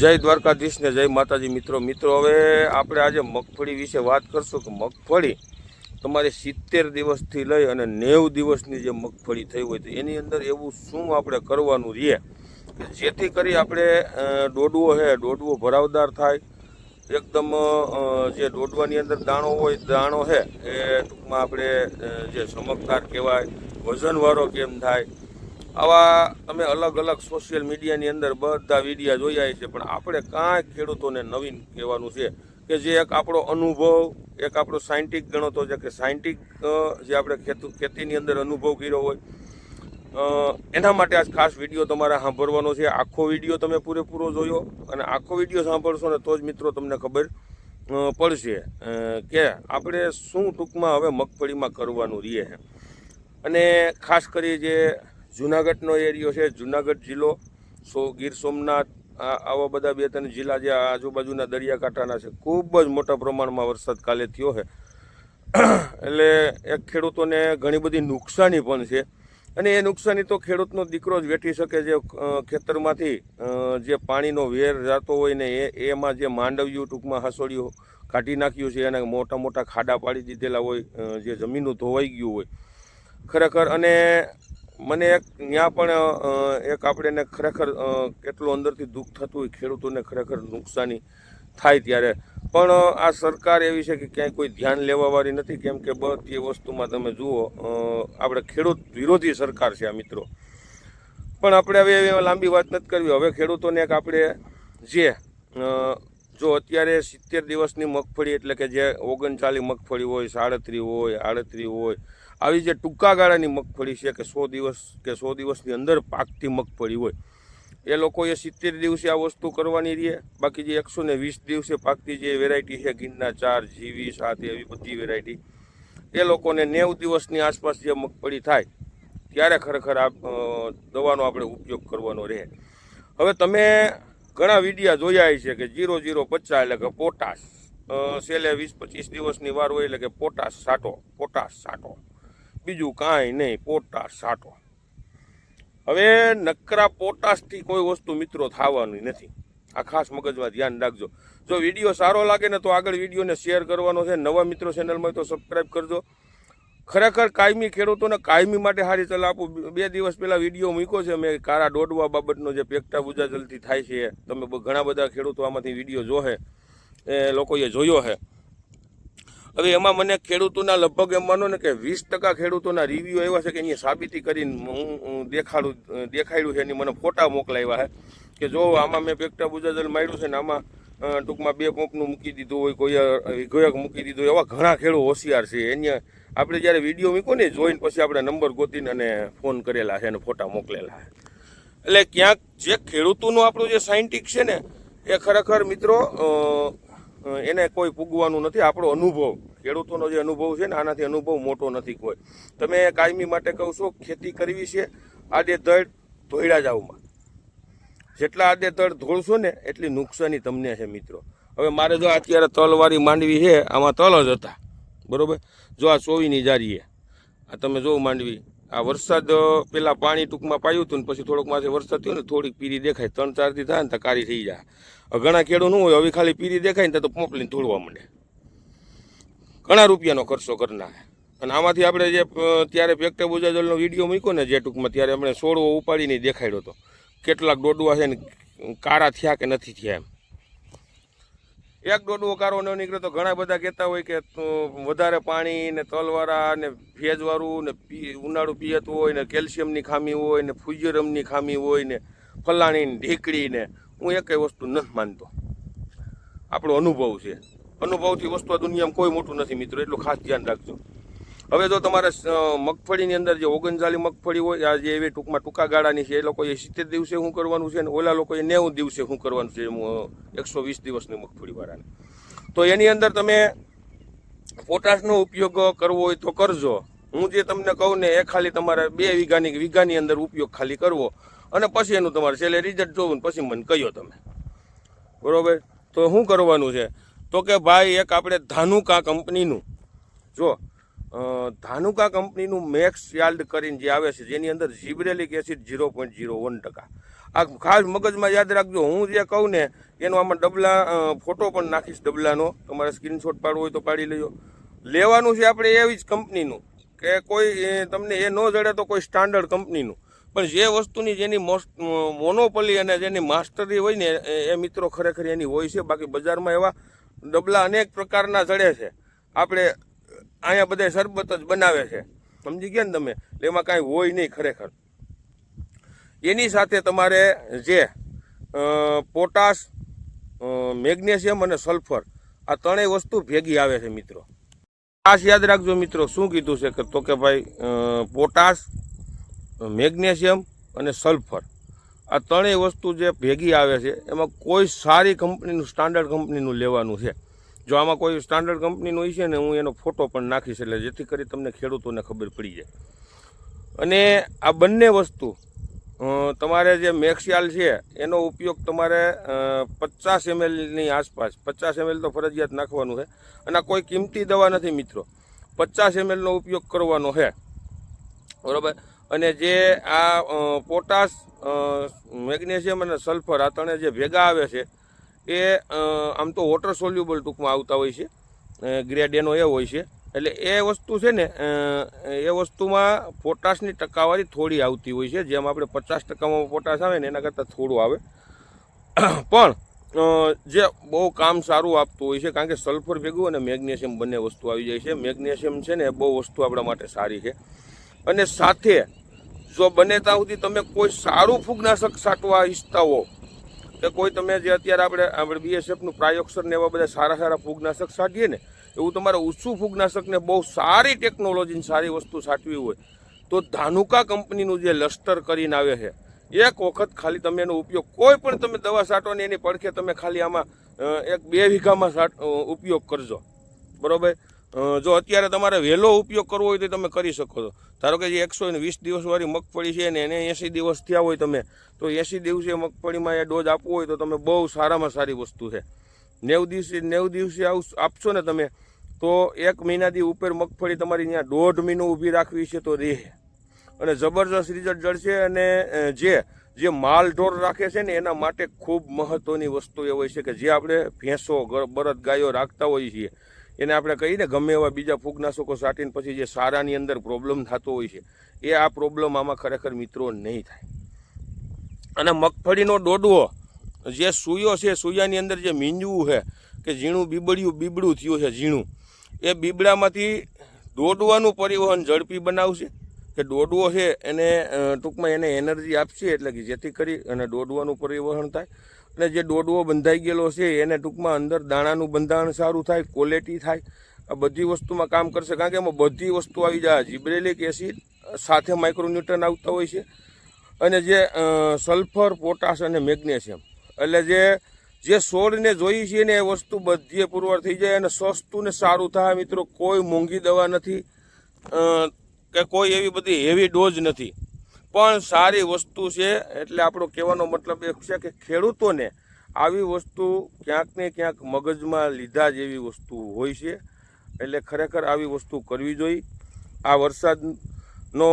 જય દ્વારકાધીશ ને જય માતાજી મિત્રો હવે આપણે આજે મગફળી વિશે વાત કરશું કે મગફળી તમારે 70 દિવસથી લઈ અને 90 દિવસની જે મગફળી થઈ હોય તો એની અંદર એવું શું આપણે કરવાનું રહે કે જેથી કરી આપણે દોડવો ભરાવદાર થાય એકદમ જે દોડવાની અંદર દાણો છે એ ટૂંકમાં આપણે જે ચમકદાર કહેવાય વજનવાળો કેમ થાય આવા તમે અલગ અલગ સોશિયલ મીડિયાની અંદર બધા વિડીયા જોયા છે પણ આપણે કાંઈ ખેડૂતોને નવીન કહેવાનું છે કે જે એક આપણો અનુભવ એક આપણો સાયન્ટિક ગણતો છે કે સાયન્ટિક જે આપણે ખેતીની અંદર અનુભવ કર્યો હોય એના માટે આજ ખાસ વિડીયો તમારે સાંભળવાનો છે। આખો વિડીયો તમે પૂરેપૂરો જોયો અને આખો વિડીયો સાંભળશો ને તો જ મિત્રો તમને ખબર પડશે કે આપણે શું ટૂંકમાં હવે મગફળીમાં કરવાનું રહે છે। અને ખાસ કરી જે જુનાગઢનો એરિયો છે, જુનાગઢ જિલ્લો, ગીર સોમનાથ, આવા બધા 2-3 જિલ્લા જે આજુબાજુના દરિયાકાંઠાના છે, ખૂબ જ મોટા પ્રમાણમાં વરસાદ કાલે થયો છે એટલે એક ખેડૂતોને ઘણી બધી નુકસાની પણ છે અને એ નુકસાની તો ખેડૂતનો દીકરો જ વેઠી શકે જે ખેતરમાંથી જે પાણીનો વેર જતો હોય ને એમાં જે માંડવ્યું ટૂંકમાં હસોડિયું કાઢી નાખ્યું છે અને મોટા મોટા ખાડા પાડી દીધેલા હોય, જે જમીનું ધોવાઈ ગયું હોય ખરેખર। અને મને એક ત્યાં પણ એક આપણે ખરેખર કેટલું અંદરથી દુઃખ થતું હોય ખેડૂતોને ખરેખર નુકસાની થાય ત્યારે પણ આ સરકાર એવી છે કે ક્યાંય કોઈ ધ્યાન લેવાવાળી નથી, કેમ કે બધી વસ્તુમાં તમે જુઓ આપણે ખેડૂત વિરોધી સરકાર છે આ મિત્રો। પણ આપણે હવે લાંબી વાત નથી કરવી। હવે ખેડૂતોને એક આપણે જે જો અત્યારે 70 દિવસની મગફળી એટલે કે જે 39 મગફળી હોય, 37 હોય, 38 હોય, આવી જે ટૂંકા ગાળાની મગફળી છે કે 100 દિવસની અંદર પાકતી મગફળી હોય એ લોકોએ 70 દિવસે આ વસ્તુ કરવાની રહે। બાકી જે 120 દિવસે પાકતી જે વેરાયટી છે ગિરના 4, જીવી 7 એવી બધી વેરાયટી એ લોકોને 90 દિવસની આસપાસ જે મગફળી થાય ત્યારે ખરેખર આ દવાનો આપણે ઉપયોગ કરવાનો રહે। હવે તમે ઘણા વિડીયા જોયા છે કે 0050 એટલે કે પોટાશ, છેલ્લે 20-25 દિવસની વાર હોય એટલે કે પોટાશ છાંટો, બીજું કાંઈ નહીં, પોટાશ છાંટો। હવે નકરા પોટાશથી કોઈ વસ્તુ મિત્રો થવાની નથી, આ ખાસ મગજમાં ધ્યાન રાખજો। જો વિડીયો સારો લાગે ને તો આગળ વિડીયોને શેર કરવાનો છે, નવા મિત્રો ચેનલમાં તો સબસ્ક્રાઈબ કરજો। ખરેખર કાયમી ખેડૂતોને કાયમી માટે સારી સલાહ આપું। 2 દિવસ પહેલાં વિડીયો મૂક્યો છે મેં કારા દોડવા બાબતનો, જે પેકટા બુજાજલથી થાય છે, તમે ઘણા બધા ખેડૂતો આમાંથી વિડીયો જોહે, એ લોકોએ જોયો છે। હવે એમાં મને ખેડૂતોના લગભગ એમ માનો ને કે 20% ખેડૂતોના રિવ્યૂ આવ્યા છે કે એની સાબિતી કરીને હું દેખાડ્યું છે, એની મને ફોટા મોકલાવ્યા છે કે જો આમાં મેં પેકટા બુજાજલ માર્યું છે ને આમાં ટૂંકમાં 2 પંપનું મૂકી દીધું હોય, કોઈ વિઘોયક મૂકી દીધું હોય, એવા ઘણા ખેડૂત હોશિયાર છે। એને આપણે જ્યારે વિડીયો મૂકો ને જોઈને પછી આપણે નંબર ગોતીને અને ફોન કરેલા છે અને ફોટા મોકલેલા છે। એટલે ક્યાંક જે ખેડૂતોનું આપણું જે સાયન્ટિક છે ને એ ખરેખર મિત્રો એને કોઈ પૂગવાનું નથી। આપણો અનુભવ, ખેડૂતોનો જે અનુભવ છે ને આનાથી અનુભવ મોટો નથી કોઈ। તમે કાયમી માટે કહું છો ખેતી કરવી છે આડે ધડ ધોઈડા જાવમાં, જેટલા આડે ધડ ધોળશો ને એટલી નુકસાની તમને છે મિત્રો। હવે મારે જો અત્યારે તલવાળી માંડવી છે, આમાં તલ જ હતા બરાબર, જો આ 24ની જારીએ આ તમે જો માંડવી, આ વરસાદ પહેલાં પાણી ટૂંકમાં પાયું હતું ને પછી થોડોક માથે વરસાદ થયો ને થોડીક પીરી દેખાય, 3-4 દી થાય ને તો કારી થઈ જાય। ઘણા ખેડૂત શું હોય, હવે ખાલી પીરી દેખાય ને તો પંપ લઈને ધોળવા માંડે, ઘણા રૂપિયાનો ખર્ચો કરનાર। અને આમાંથી આપણે જે ત્યારે પેકટા બુજાજલનો વિડીયો મૂક્યો ને જે ટૂંકમાં ત્યારે આપણે છોડવો ઉપાડીને દેખાડ્યો હતો, કેટલાક દોડવા છે ને કારા થયા કે નથી થયા એમ। એક દોડવો કારો ન નીકળે તો ઘણા બધા કહેતા હોય કે વધારે પાણી ને તલવાળા ને ભેજવાળું ને ઉનાળું પિયતું હોય ને કેલ્શિયમની ખામી હોય ને ફુજરમની ખામી હોય ને ફલાણી ને ઢીકડી ને, હું એકેય વસ્તુ નથી માનતો। આપણો અનુભવ છે, અનુભવથી વસ્તુ આ દુનિયામાં કોઈ મોટું નથી મિત્રો, એટલું ખાસ ધ્યાન રાખજો। હવે જો તમારે મગફળીની અંદર જે 39 મગફળી હોય, આ જે એવી ટૂંકમાં ટૂંકા ગાળાની છે, એ લોકોએ 70 દિવસે શું કરવાનું છે ને ઓલા લોકોએ 90 દિવસે શું કરવાનું છે 120 દિવસની મગફળીવાળાને, તો એની અંદર તમે પોટાશનો ઉપયોગ કરવો હોય તો કરજો। હું જે તમને કહું ને એ ખાલી તમારે 2 વીઘાની અંદર ઉપયોગ ખાલી કરવો અને પછી એનું તમારે છેલ્લે રિઝલ્ટ જોવું ને પછી મને કહ્યો તમે બરાબર। તો શું કરવાનું છે તો કે ભાઈ એક આપણે ધાનુકા કંપનીનું, જો ધાનુકા કંપનીનું મેક્સ યાલ્ડ કરીને જે આવે છે જેની અંદર જીબ્રેલિક એસિડ 0.01%, આ ખાસ મગજમાં યાદ રાખજો. હું જે કહું ને એનો આમાં ડબલા ફોટો પણ નાખીશ ડબલાનો, તમારે સ્ક્રીનશોટ પાડવો હોય તો પાડી લેજો. લેવાનું છે આપણે એવી જ કંપનીનું કે કોઈ તમને એ ન જડે તો કોઈ સ્ટાન્ડર્ડ કંપનીનું, પણ જે વસ્તુની જેની મોનોપોલી અને જેની માસ્ટરી હોય ને એ મિત્રો ખરેખર એની હોય છે. બાકી બજારમાં એવા ડબલા અનેક પ્રકારના જડે છે. આપણે અહીંયા બધા શરબત જ બનાવે છે, સમજી ગયા ને તમે, એટલે એમાં કાંઈ હોય નહીં ખરેખર. એની સાથે તમારે જે પોટાશ, મેગ્નેશિયમ અને સલ્ફર આ ત્રણેય વસ્તુ ભેગી આવે છે મિત્રો. ખાસ યાદ રાખજો મિત્રો, શું કીધું છે કે તો કે ભાઈ પોટાશ, મેગ્નેશિયમ અને સલ્ફર આ ત્રણેય વસ્તુ જે ભેગી આવે છે એમાં કોઈ સારી કંપનીનું, સ્ટાન્ડર્ડ કંપનીનું લેવાનું છે. જો આમાં કોઈ સ્ટાન્ડર્ડ કંપનીનું હોય છે ને હું એનો ફોટો પણ નાખીશ, એટલે જેથી કરી તમને ખેડૂતોને ખબર પડી જાય. અને આ બંને વસ્તુ તમારે જે મેક્સિયાલ છે એનો ઉપયોગ તમારે 50 mlની આસપાસ, 50 ml તો ફરજિયાત નાખવાનું છે. અને આ કોઈ કિંમતી દવા નથી મિત્રો, 50 mlનો ઉપયોગ કરવાનો છે, બરાબર. અને જે આ પોટાશ, મેગ્નેશિયમ અને સલ્ફર આ ત્રણે જે ભેગા આવે છે એ આમ તો વોટર સોલ્યુબલ ટૂંકમાં આવતા હોય છે, ગ્રેડ એનો એ હોય છે. એટલે એ વસ્તુ છે ને એ વસ્તુમાં પોટાશની ટકાવારી થોડી આવતી હોય છે. જેમ આપણે 50%માં પોટાશ આવે ને એના કરતાં થોડું આવે, પણ જે બહુ કામ સારું આપતું હોય છે. કારણ કે સલ્ફર ભેગું અને મેગ્નેશિયમ બંને વસ્તુ આવી જાય છે. મેગ્નેશિયમ છે ને એ બહુ વસ્તુ આપણા માટે સારી છે. અને સાથે જો બને ત્યાં સુધી તમે કોઈ સારું ફૂગનાશક છાંટવા ઈચ્છતા હો કે કોઈ તમે જે અત્યારે આપણે BSFનું પ્રાયોક્ષર ને એવા બધા સારા ફૂગનાશક છાંટીએ ને, એવું તમારે ઊંચું ફૂગનાશકને બહુ સારી ટેકનોલોજીની સારી વસ્તુ છાંટવી હોય તો ધાનુકા કંપનીનું જે લસ્ટર કરીને આવે છે, એક વખત ખાલી તમે એનો ઉપયોગ, કોઈ પણ તમે દવા છાંટો ને એની પડખે તમે ખાલી આમાં 1-2 વીઘામાં ઉપયોગ કરજો, બરાબર. જો અત્યારે તમારે વહેલો ઉપયોગ કરવો હોય તો તમે કરી શકો છો. ધારો કે જે 120 દિવસવાળી મગફળી છે ને એને 80 દિવસ થયા હોય તમે, તો 80 દિવસે મગફળીમાં એ ડોઝ આપવો હોય તો તમે બહુ સારામાં સારી વસ્તુ છે. 90 દિવસે આપશો ને તમે તો 1 મહિનાથી ઉપર મગફળી તમારી ત્યાં 1.5 મહિનો ઊભી રાખવી છે તો રહે, અને જબરજસ્ત રિઝલ્ટ જળશે. અને જે માલ ઢોર રાખે છે ને એના માટે ખૂબ મહત્ત્વની વસ્તુ એ હોય છે કે જે આપણે ભેંસો, બળદ, ગાયો રાખતા હોઈએ છીએ એને આપણે કહીને ગમે એવા બીજા ફૂગનાશકો છાંટીને પછી જે સારાની અંદર પ્રોબ્લેમ થતો હોય છે એ આ પ્રોબ્લેમ આમાં ખરેખર મિત્રો નહીં થાય. અને મગફળીનો ડોડવો જે સૂયો છે, સૂયાની અંદર જે મીંજવું છે કે ઝીણું બીબડું થયું છે ઝીણું, એ બીબડામાંથી દોડવાનું પરિવહન ઝડપી બનાવશે કે દોડવો છે એને ટૂંકમાં એને એનર્જી આપશે, એટલે કે જેથી કરી અને દોડવાનું પરિવહન થાય. અને જે દોડવો બંધાઈ ગયેલો છે એને ટૂંકમાં અંદર દાણાનું બંધારણ સારું થાય, ક્વોલિટી થાય, આ બધી વસ્તુમાં કામ કરશે. કારણ કે એમાં બધી વસ્તુ આવી જાય, જીબ્રેલિક એસિડ સાથે માઇક્રોન્યુટ્રન આવતા હોય છે, અને જે સલ્ફર, પોટાશ અને મેગ્નેશિયમ, એટલે જે છોડને જોઈ છે ને એ વસ્તુ બધી પુરવાર થઈ જાય અને સસ્તું ને સારું થાય મિત્રો. કોઈ મોંઘી દવા નથી કે કોઈ એવી બધી હેવી ડોઝ નથી, પણ સારી વસ્તુ છે. એટલે આપણો કહેવાનો મતલબ એ છે કે ખેડૂતોને આવી વસ્તુ ક્યાંક ને ક્યાંક મગજમાં લીધા જેવી વસ્તુ હોય છે, એટલે ખરેખર આવી વસ્તુ કરવી જોઈએ. આ વરસાદનો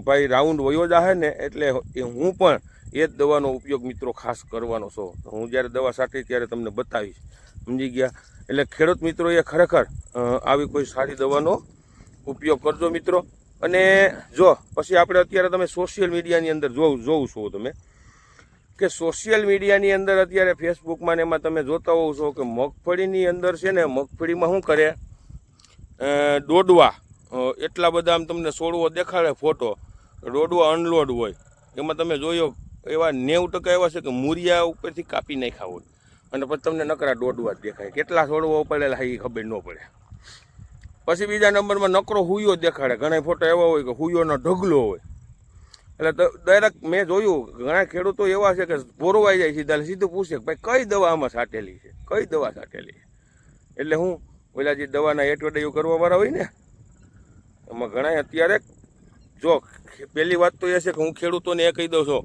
ભાઈ રાઉન્ડ વયો જાહે ને એટલે હું પણ એ જ દવાનો ઉપયોગ મિત્રો ખાસ કરવાનો છું. હું જ્યારે દવા છાંટી ત્યારે તમને બતાવીશ, સમજી ગયા. એટલે ખેડૂત મિત્રોએ ખરેખર આવી કોઈ સારી દવાનો ઉપયોગ કરજો મિત્રો. અને જો પછી આપણે અત્યારે તમે સોશિયલ મીડિયાની અંદર જોવું છો તમે કે સોશિયલ મીડિયાની અંદર અત્યારે ફેસબુકમાં ને એમાં તમે જોતા હોવ છો કે મગફળીની અંદર છે ને, મગફળીમાં શું કરે, દોડવા એટલા બધા આમ તમને છોડવો દેખાડે ફોટો, દોડવા અનલોડ હોય, એમાં તમે જોયો એવા 90% એવા છે કે મૂરિયા ઉપરથી કાપી નાખ્યા હોય અને પછી તમને નકરા દોડવા જ દેખાય. કેટલા છોડવા પડેલા એ ખબર ન પડે. પછી બીજા નંબરમાં નકરો હુયો દેખાડે, ઘણા ફોટો એવા હોય કે હુયોનો ઢગલો હોય. એટલે દરેક મેં જોયું ઘણા ખેડૂતો એવા છે કે ભોરવાઈ જાય, સીધું પૂછે કે ભાઈ કઈ દવા આમાં છાંટેલી છે, કઈ દવા છાંટેલી છે. એટલે હું ઓલા જે દવાના એડવર્ટાઈઝ કરવાવાળા હોય ને એમાં ઘણા અત્યારે, જો પહેલી વાત તો એ છે કે હું ખેડૂતોને એ કહી દઉં છું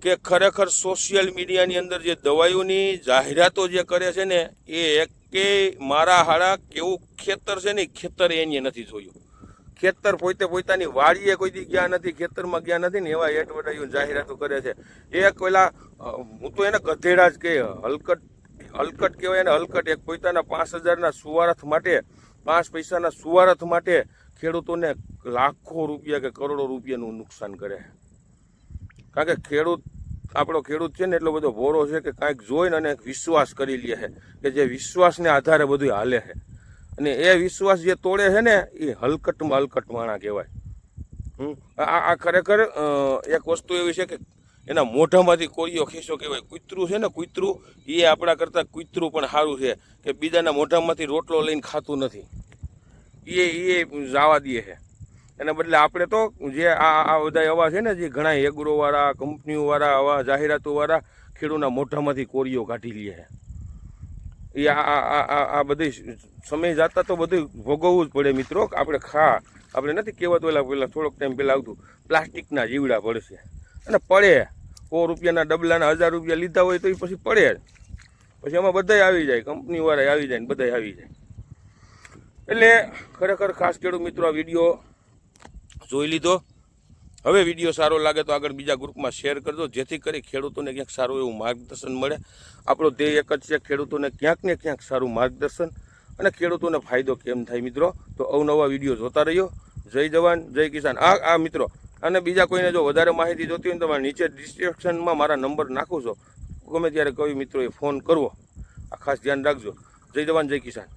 કે ખરેખર સોશિયલ મીડિયાની અંદર જે દવાઈઓની જાહેરાતો જે કરે છે ને એ એક કે મારા હાડા કેવું ખેતર છે ને ખેતર એની નથી જોયું ખેતર પોતાની વાડીએ કોઈ દી ગયા નથી, ખેતરમાં ગયા નથી ને એવા એડવર્ટાઈઝ જાહેરાતો કરે છે. એક પેલા હું તો એને ગધેડા જ કહે, હલકટ કહેવાય એને હલકટ. એક પોતાના 5,000ના સુવારથ માટે, 5 પૈસાના સુવારથ માટે ખેડૂતોને લાખો રૂપિયા કે કરોડો રૂપિયાનું નુકસાન કરે. કારણ કે આપણો ખેડૂત છે ને એટલો બધો ભોળો છે કે કાંઈક જોઈને અને વિશ્વાસ કરી લે છે કે જે વિશ્વાસને આધારે બધું હાલે છે. અને એ વિશ્વાસ જે તોડે છે ને એ હલકટમાં હલકટ માણા કહેવાય. આ ખરેખર એક વસ્તુ એવી છે કે એના મોઢામાંથી કોળિયો ખીસો કહેવાય. કૂતરું છે ને, કૂતરું એ આપણા કરતાં કૂતરું પણ સારું છે કે બીજાના મોઢામાંથી રોટલો લઈને ખાતું નથી, એ જવા દે છે. એના બદલે આપણે તો જે આ બધા એવા છે ને જે ઘણા એગ્રોવાળા, કંપનીઓવાળા, આવા જાહેરાતોવાળા ખેડૂતના મોઢામાંથી કોળિયો કાઢી લે છે. એ આ બધી સમય જતા તો બધું ભોગવવું જ પડે મિત્રો. આપણે નથી કહેવાતું પેલા થોડોક ટાઈમ પહેલાં આવતું પ્લાસ્ટિકના જીવડા પડશે અને પડે. 100 રૂપિયાના ડબલાના 1000 રૂપિયા લીધા હોય તો એ પછી પડે જ. પછી એમાં બધાય આવી જાય, કંપનીવાળા આવી જાય ને બધાય આવી જાય. એટલે ખરેખર ખાસ ખેડૂત મિત્રો આ વિડીયો જોઈ લીધો. હવે વિડીયો સારો લાગે તો આગળ બીજા ગ્રુપમાં શેર કરજો, જેથી કરી ખેડૂતોને ક્યાંક સારું એવું માર્ગદર્શન મળે. આપણો ધ્યેય એક જ છે, ખેડૂતોને ક્યાંક ને ક્યાંક સારું માર્ગદર્શન અને ખેડૂતોને ફાયદો કેમ થાય મિત્રો. તો અવનવા વિડીયો જોતા રહ્યો. જય જવાન જય કિસાન. આ મિત્રો અને બીજા કોઈને જો વધારે માહિતી જોતી હોય તો તમારે નીચે ડિસ્ક્રિપ્શનમાં મારા નંબર નાખું છો, ગમે ત્યારે કોઈ મિત્રોએ ફોન કરવો. આ ખાસ ધ્યાન રાખજો. જય જવાન જય કિસાન.